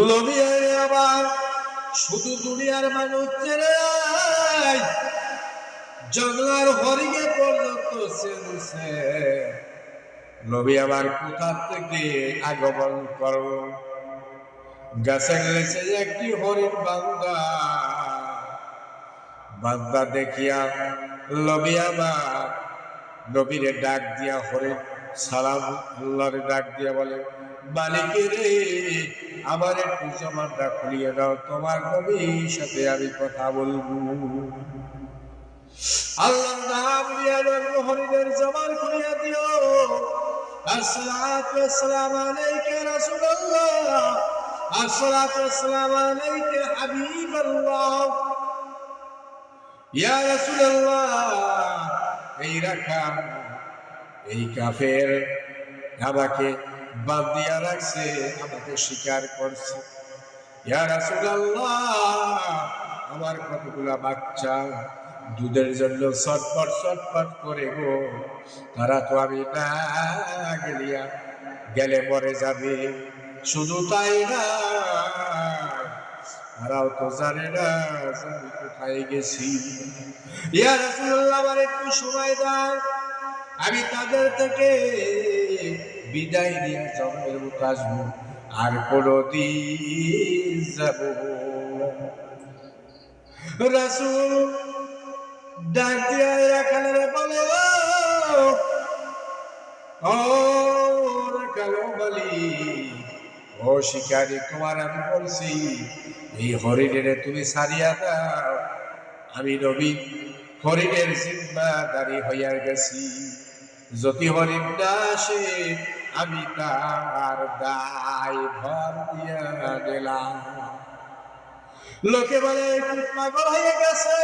লবিয়ারে আবার শুধু দুনিয়ার মানুষ ছেড়ে জঙ্গলার হরিণে পর্যন্ত চেনেছে। নবী আবার কোথা থেকে আগমন করল? গাছের নিচে একটি হরিণ বান্দা দেখিয়া নবী আবার নবীরে ডাক দিয়া হরিণ সালাম আল্লাহরে ডাক দিয়া বলে, মালিকের রে, আমার একটু জমানটা খুলিয়ে দাও, তোমার নবীর সাথে আমি কথা বলবো। আল্লাহ নাম দিয়া হরিণের জবান খুলিয়া দিও। আসসালাতু ওয়াসসালামু আলাইকা রাসূলুল্লাহ, আসসালাতু ওয়াসসালামু আলাইকা হাবিবাল্লাহ, ইয়া রাসূলুল্লাহ। এই রাখা এই কাফের আমাকে বাঁধিয়া রাখছে, আমাকে স্বীকার করছে। ইয়া রাসূলুল্লাহ, আমার কতগুলা বাচ্চা দুধের জন্য ছটফট করে গো, তারা তো আমি না গেলে মরে যাবে। শুধু তাই না, তারাও তো জানে না আমি কোথায় গেছি। ইয়া রাসূলুল্লাহ, আমার একটু সময় দাও, আমি তাদের থেকে বিদায় নিয়ে জন্মের মতো আসবো, আর কোনদিন যাব। রাসূল ডাক দিয়া রাখালের বলে, ও রাখালো বলি, ও শিকারী, তোমার আমি বলছি এই হরিণের তুমি ছাড়িয়া দাও। আমি নবী হরিণের জিম্মাদারি হইয়া গেছি, যদি হরিণ না আসে আমি তার দায় ভর দিয়া দিলাম। লোকে বলে পাগল হয়ে গেছে,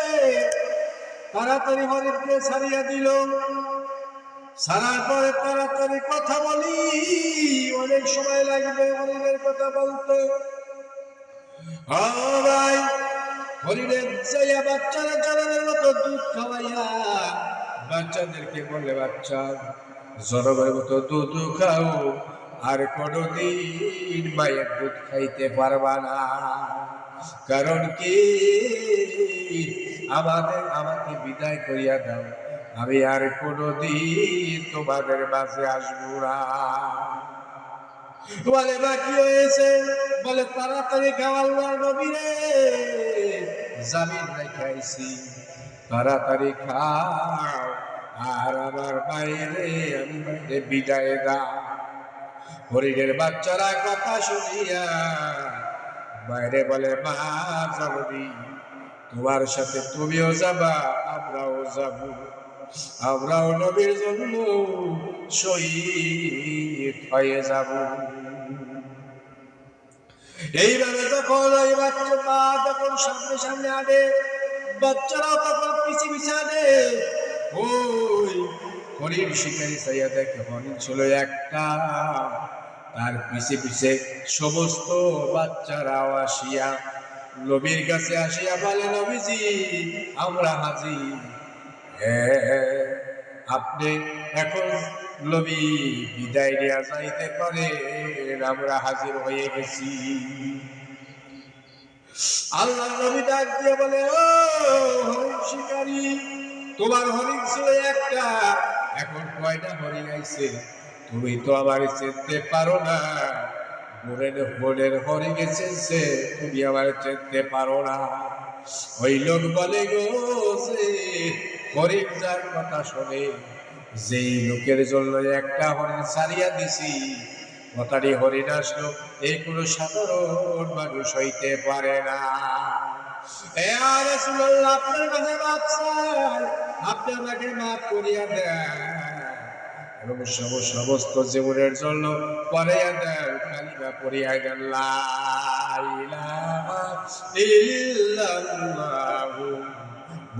তাড়াতাড়ি হরিণকে ছাড়িয়া দিল। ছাড়ার পরে তাড়াতাড়ি কথা বলি, অনেক সময় লাগবে হরিণের কথা বলতে। ভাই, হরিণের যাইয়া বাচ্চারা জনমের মতো দুধ খাওয়াইয়া বাচ্চাদেরকে বলে, বাচ্চা জনমের মতো দুধ খাও, আর কোনদিন মায়ের দুধ খাইতে পারবা না। কারণ কি, আমাকে বিদায় করিয়া দাও, আমি আর কোনদিন তোমাদের মাঝে আসবো না। বলে বাকি হয়েছে, বলে তাড়াতাড়ি খাওয়াল্লার নবী রে, জামিন রেখাইছি, তাড়াতাড়ি খাও, আর আমার বাইরে আমি বাইরে বিদায় দাও। হরিণের বাচ্চারা কথা শুনিয়া বাইরে বলে, মা যাবি, তোমার সাথে তুমিও যাবা, আমরাও যাব, আমরাও নবীর জন্য শহীদ হয়ে যাব। এইভাবে যখন ওই বাচ্চা মা যখন সামনে আনে, বাচ্চারাও তখন পিছে আনে। ওই হরিণ শিকারী চাইয়া দেখে হরিণ ছিল একটা, তার পিছে সমস্ত বাচ্চারাও আসিয়া নবীর কাছে আসিয়া বলে, নবীজি আমরা হাজির। আপনি এখন নবী বিদায় দেয়া যাইতে পারে, আমরা হাজির হয়ে গেছি। আল্লাহ নবী ডাক দিয়ে বলে, ও হরিণ শিকারী, তোমার হরিণ ছিল একটা, এখন কয়টা হরিণ আইছে? তুমি তো আমার চিনতে পারো না, বোনের হরিণ এসেছে, তুমি আমার চিনতে পারো না। ওই লোক বলে গো, যে হরিণ যার কথা শোনে, যেই লোকের জন্য একটা হরিণ ছাড়িয়া দিছি, কথাটি হরিণ আসলো, এই কোনো সাধারণ মানুষ হইতে পারে না। আপনার কাছে মাপ চাই, আপনি আমাকে মাফ করিয়া দেন এবং সমস্ত জীবনের জন্য পড়াইয়া দেন, কালিমা পড়িয়া দেন, লা ইলাহা ইল্লাল্লাহু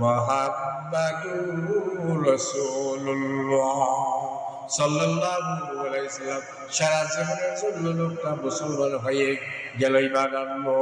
মুহাম্মাদুর রাসূলুল্লাহ সাল্লাল্লাহু আলাইহি সাল্লাম। সারা জীবনের জন্য লোকটা মুসলমান হয়ে গেল, ঈমান আনলো।